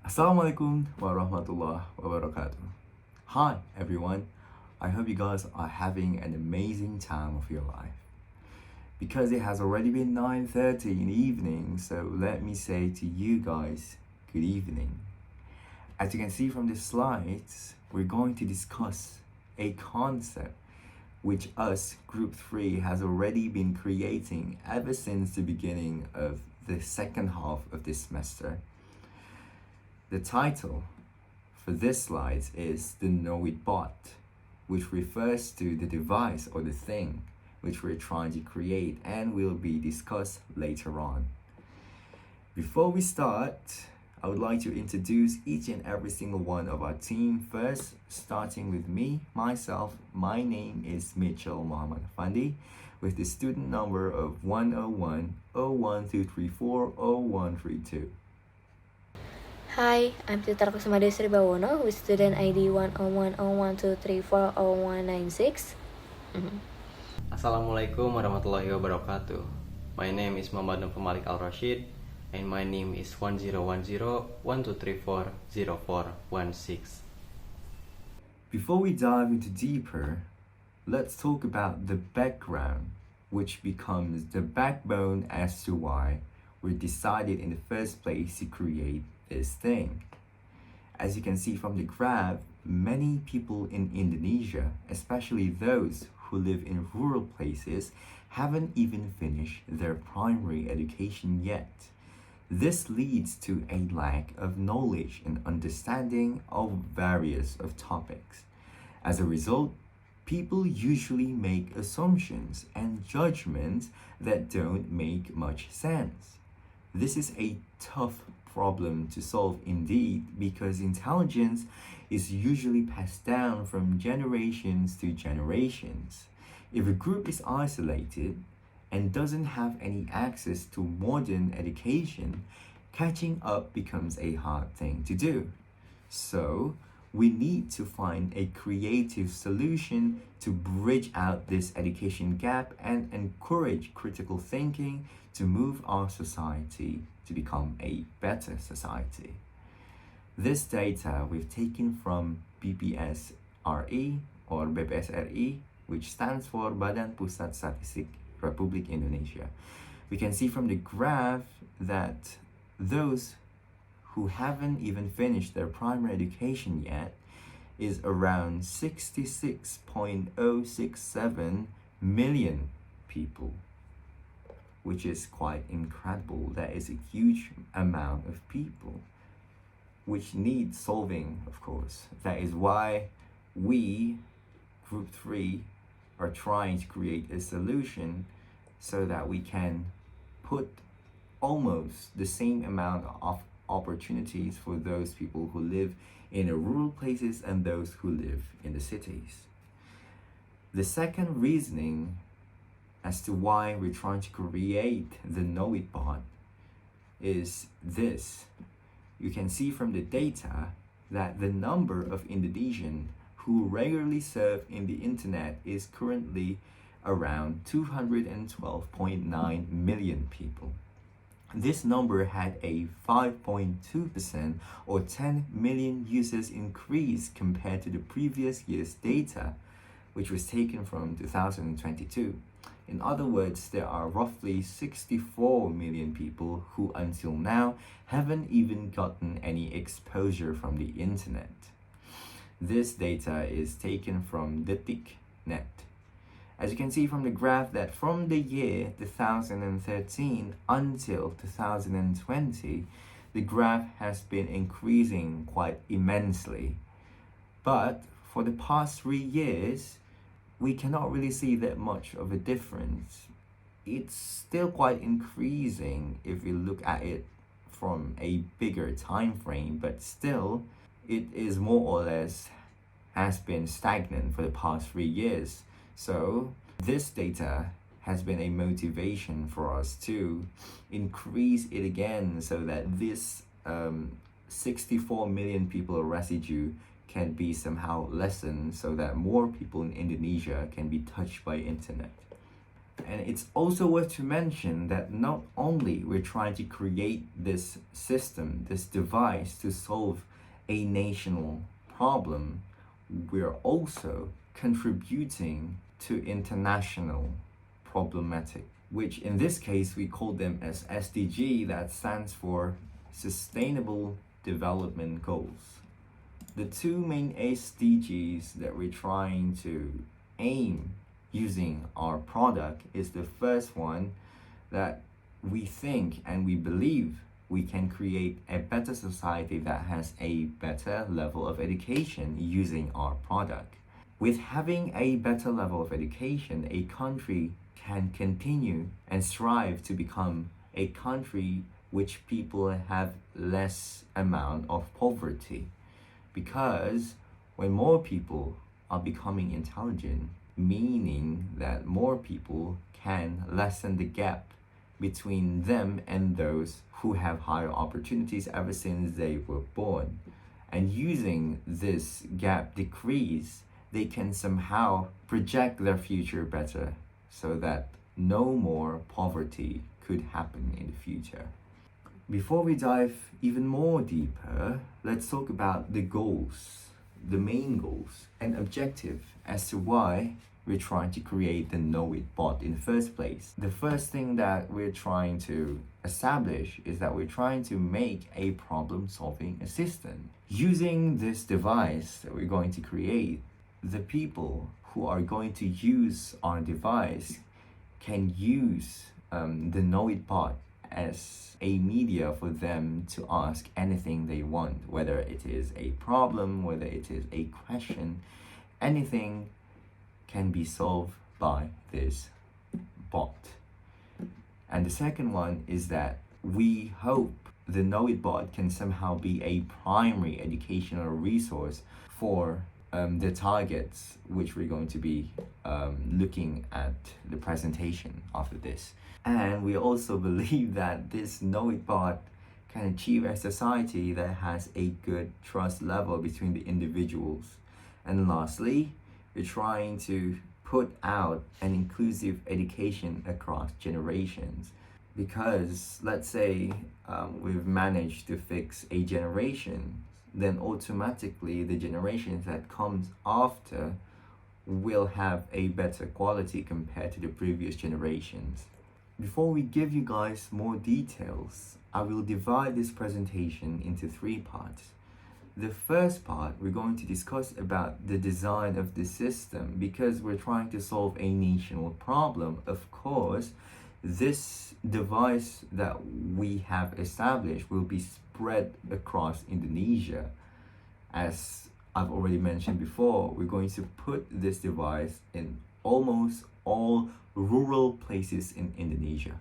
Assalamualaikum warahmatullahi wabarakatuh. Hi everyone. I hope you guys are having an amazing time of your life. Because it has already been 9:30 in the evening, so let me say to you guys, good evening. As you can see from the slides, we're going to discuss a concept which us Group 3 has already been creating ever since the beginning of the second half of this semester. The title for this slide is the Know It Bot, which refers to the device or the thing which we're trying to create and will be discussed later on. Before we start, I would like to introduce each and every single one of our team first, starting with myself. My name is Mitchel Mohamad Affandi, with the student number of 101-01234-0132. Hi, I'm Citra Kusumadewi Sribawono with student ID 101-01234-0196. Assalamualaikum warahmatullahi wabarakatuh. My name is Mohamad Malik Rasyid, and my name is 1010-1234-0416. Before we dive into deeper, let's talk about the background, which becomes the backbone as to why we decided in the first place to create this thing. As you can see from the graph, many people in Indonesia, especially those who live in rural places, haven't even finished their primary education yet. This leads to a lack of knowledge and understanding of various of topics. As a result, people usually make assumptions and judgments that don't make much sense. This is a tough problem to solve indeed, because intelligence is usually passed down from generations to generations. If a group is isolated and doesn't have any access to modern education, catching up becomes a hard thing to do. So, we need to find a creative solution to bridge out this education gap and encourage critical thinking to move our society to become a better society. This data we've taken from BPSRI or BPSRI, which stands for Badan Pusat Statistik Republik Indonesia. We can see from the graph that those who haven't even finished their primary education yet is around 66.067 million people, which is quite incredible. That is a huge amount of people which need solving, of course. That is why we, Group 3, are trying to create a solution so that we can put almost the same amount of opportunities for those people who live in the rural places and those who live in the cities. The second reasoning as to why we're trying to create the Know It Bot is this. You can see from the data that the number of Indonesians who regularly surf in the internet is currently around 212.9 million people. This number had a 5.2% or 10 million users increase compared to the previous year's data, which was taken from 2022. In other words, there are roughly 64 million people who until now haven't even gotten any exposure from the internet. This data is taken from Detik.net. As you can see from the graph that from the year 2013 until 2020, the graph has been increasing quite immensely. But for the past 3 years, we cannot really see that much of a difference. It's still quite increasing if you look at it from a bigger time frame, but still it is more or less has been stagnant for the past 3 years. So this data has been a motivation for us to increase it again so that this 64 million people residue can be somehow lessened so that more people in Indonesia can be touched by internet. And it's also worth to mention that not only we're trying to create this system, this device to solve a national problem, we're also contributing to international problematic, which in this case we call them as SDG, that stands for Sustainable Development Goals. The two main SDGs that we're trying to aim using our product is the first one, that we think and we believe we can create a better society that has a better level of education using our product. With having a better level of education, a country can continue and strive to become a country which people have less amount of poverty. Because when more people are becoming intelligent, meaning that more people can lessen the gap between them and those who have higher opportunities ever since they were born. And using this gap decrease, they can somehow project their future better so that no more poverty could happen in the future. Before we dive even more deeper, let's talk about the goals, the main goals and objective as to why we're trying to create the Know It bot in the first place. The first thing that we're trying to establish is that we're trying to make a problem-solving assistant. Using this device that we're going to create, the people who are going to use our device can use the Know It bot as a media for them to ask anything they want, whether it is a problem, whether it is a question, anything can be solved by this bot. And the second one is that we hope the Know It bot can somehow be a primary educational resource for the targets which we're going to be looking at the presentation after this. And we also believe that this Know It bot can achieve a society that has a good trust level between the individuals. And lastly, we're trying to put out an inclusive education across generations. Because let's say we've managed to fix a generation, then automatically the generations that comes after will have a better quality compared to the previous generations. Before we give you guys more details, I will divide this presentation into 3 parts. The first part, we're going to discuss about the design of the system, because we're trying to solve a national problem. Of course, this device that we have established will be spread across Indonesia. As I've already mentioned before, we're going to put this device in almost all rural places in Indonesia.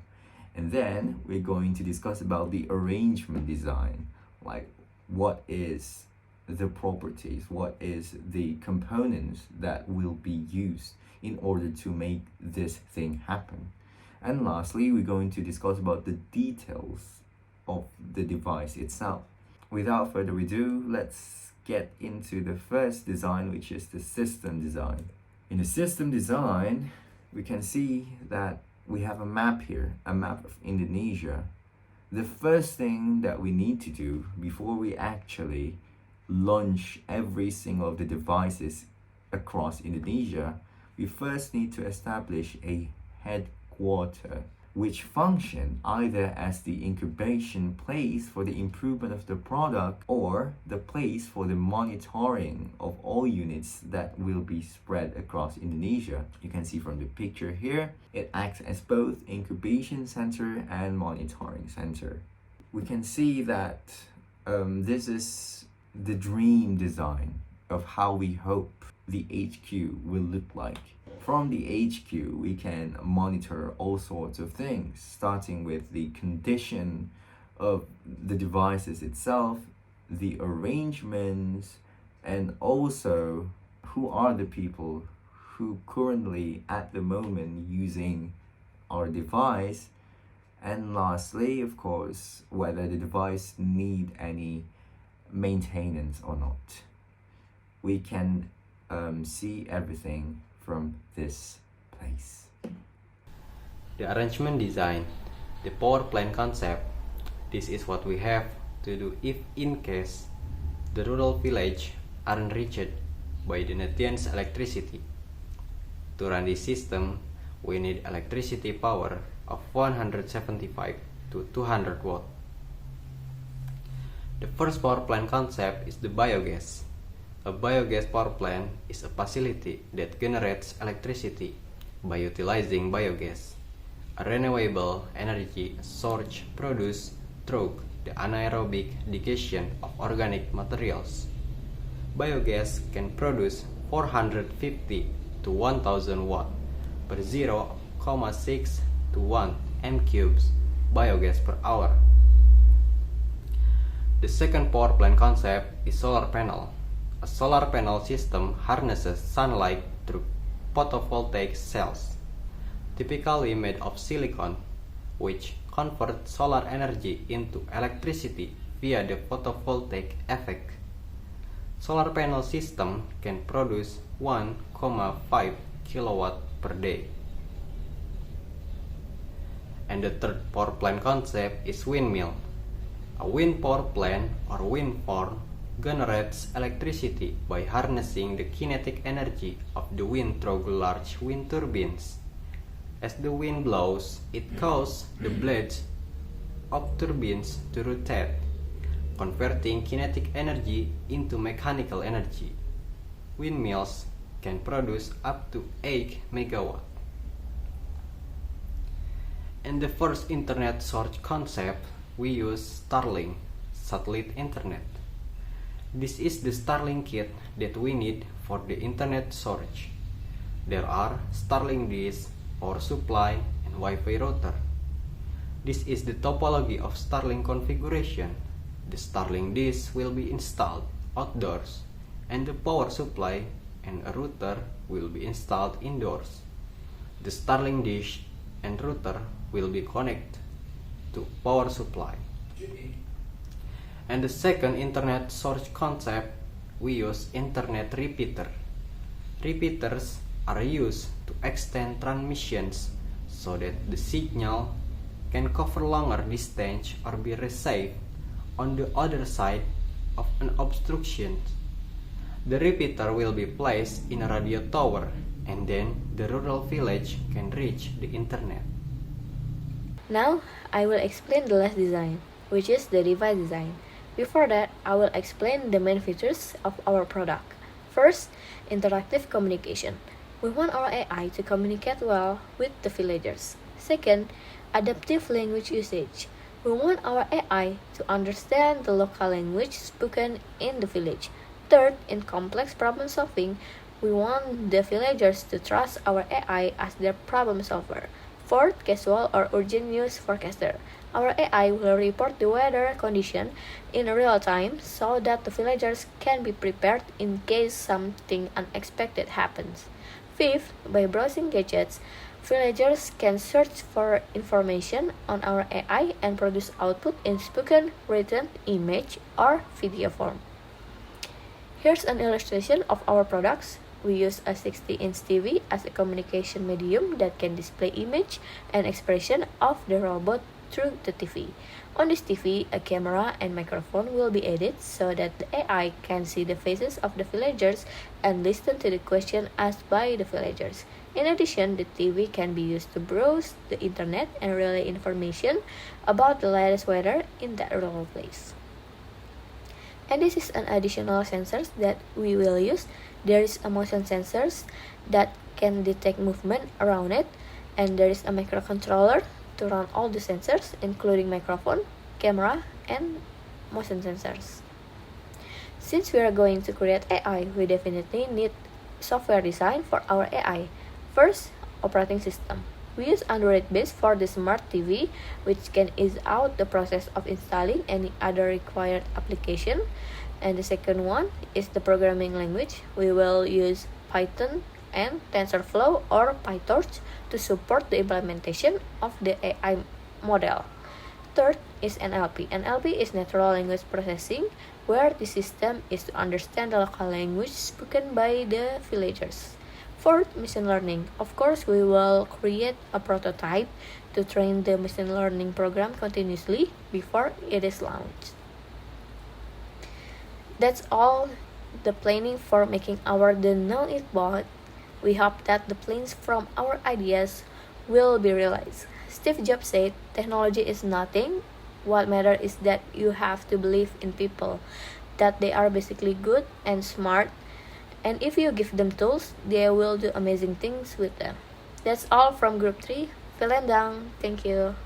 And then we're going to discuss about the arrangement design, like what is the properties, what is the components that will be used in order to make this thing happen. And lastly, we're going to discuss about the details of the device itself. Without further ado, let's get into the first design, which is the system design. In the system design, we can see that we have a map here, a map of Indonesia. The first thing that we need to do before we actually launch every single of the devices across Indonesia, we first need to establish a headquarter, which function either as the incubation place for the improvement of the product or the place for the monitoring of all units that will be spread across Indonesia. You can see from the picture here, it acts as both incubation center and monitoring center. We can see that this is the dream design of how we hope the HQ will look like. From the HQ, we can monitor all sorts of things, starting with the condition of the devices itself, the arrangements, and also who are the people who currently at the moment using our device, and lastly, of course, whether the device need any maintenance or not. We can see everything from this place. the arrangement design, the power plant concept. This is what we have to do if in case the rural village aren't reached by the Netian's electricity. To run this system, we need electricity power of 175 to 200 watt. The first power plant concept is the biogas. A biogas power plant is a facility that generates electricity by utilizing biogas, a renewable energy source produced through the anaerobic digestion of organic materials. Biogas can produce 450 to 1000 watt per 0,6 to 1 m3 biogas per hour. The second power plant concept is solar panel. A solar panel system harnesses sunlight through photovoltaic cells, typically made of silicon, which converts solar energy into electricity via the photovoltaic effect. Solar panel system can produce 1,5 kilowatt per day. And the third power plant concept is windmill. A wind power plant or wind farm generates electricity by harnessing the kinetic energy of the wind through large wind turbines. As the wind blows, it causes the blades of turbines to rotate, converting kinetic energy into mechanical energy. Windmills can produce up to 8 megawatt. In the first internet source concept, we use Starlink, satellite internet. This is the Starlink kit that we need for the internet source. There are Starlink dish, power supply, and Wi-Fi router. This is the topology of Starlink configuration. The Starlink dish will be installed outdoors, and the power supply and a router will be installed indoors. The Starlink dish and router will be connected to power supply. And the second internet source concept, we use internet repeater. Repeaters are used to extend transmissions so that the signal can cover longer distance or be received on the other side of an obstruction. The repeater will be placed in a radio tower, and then the rural village can reach the internet. Now, I will explain the last design, which is the device design. Before that, I will explain the main features of our product. First, interactive communication. We want our AI to communicate well with the villagers. Second, adaptive language usage. We want our AI to understand the local language spoken in the village. Third, in complex problem solving, we want the villagers to trust our AI as their problem solver. Fourth, casual or urgent news forecaster. Our AI will report the weather condition in real time so that the villagers can be prepared in case something unexpected happens. Fifth, by browsing gadgets, villagers can search for information on our AI and produce output in spoken, written, image, or video form. Here's an illustration of our products. We use a 60-inch TV as a communication medium that can display image and expression of the robot through the TV. On this TV, a camera and microphone will be added so that the AI can see the faces of the villagers and listen to the question asked by the villagers. In addition, the TV can be used to browse the internet and relay information about the latest weather in that rural place. And this is an additional sensors that we will use. There is a motion sensors that can detect movement around it, and there is a microcontroller to run all the sensors, including microphone, camera, and motion sensors. Since we are going to create AI, we definitely need software design for our AI. First, operating system. We use Android base for the smart TV, which can ease out the process of installing any other required application. And the second one is the programming language. We will use Python and TensorFlow or PyTorch to support the implementation of the AI model. Third is NLP. NLP is natural language processing, where the system is to understand the local language spoken by the villagers. Fourth, machine learning. Of course, we will create a prototype to train the machine learning program continuously before it is launched. That's all the planning for making our The Know It bot. We hope that the plans from our ideas will be realized. Steve Jobs said, technology is nothing. What matters is that you have to believe in people, that they are basically good and smart, and if you give them tools, they will do amazing things with them. That's all from Group 3. Vielen Dank. Thank you.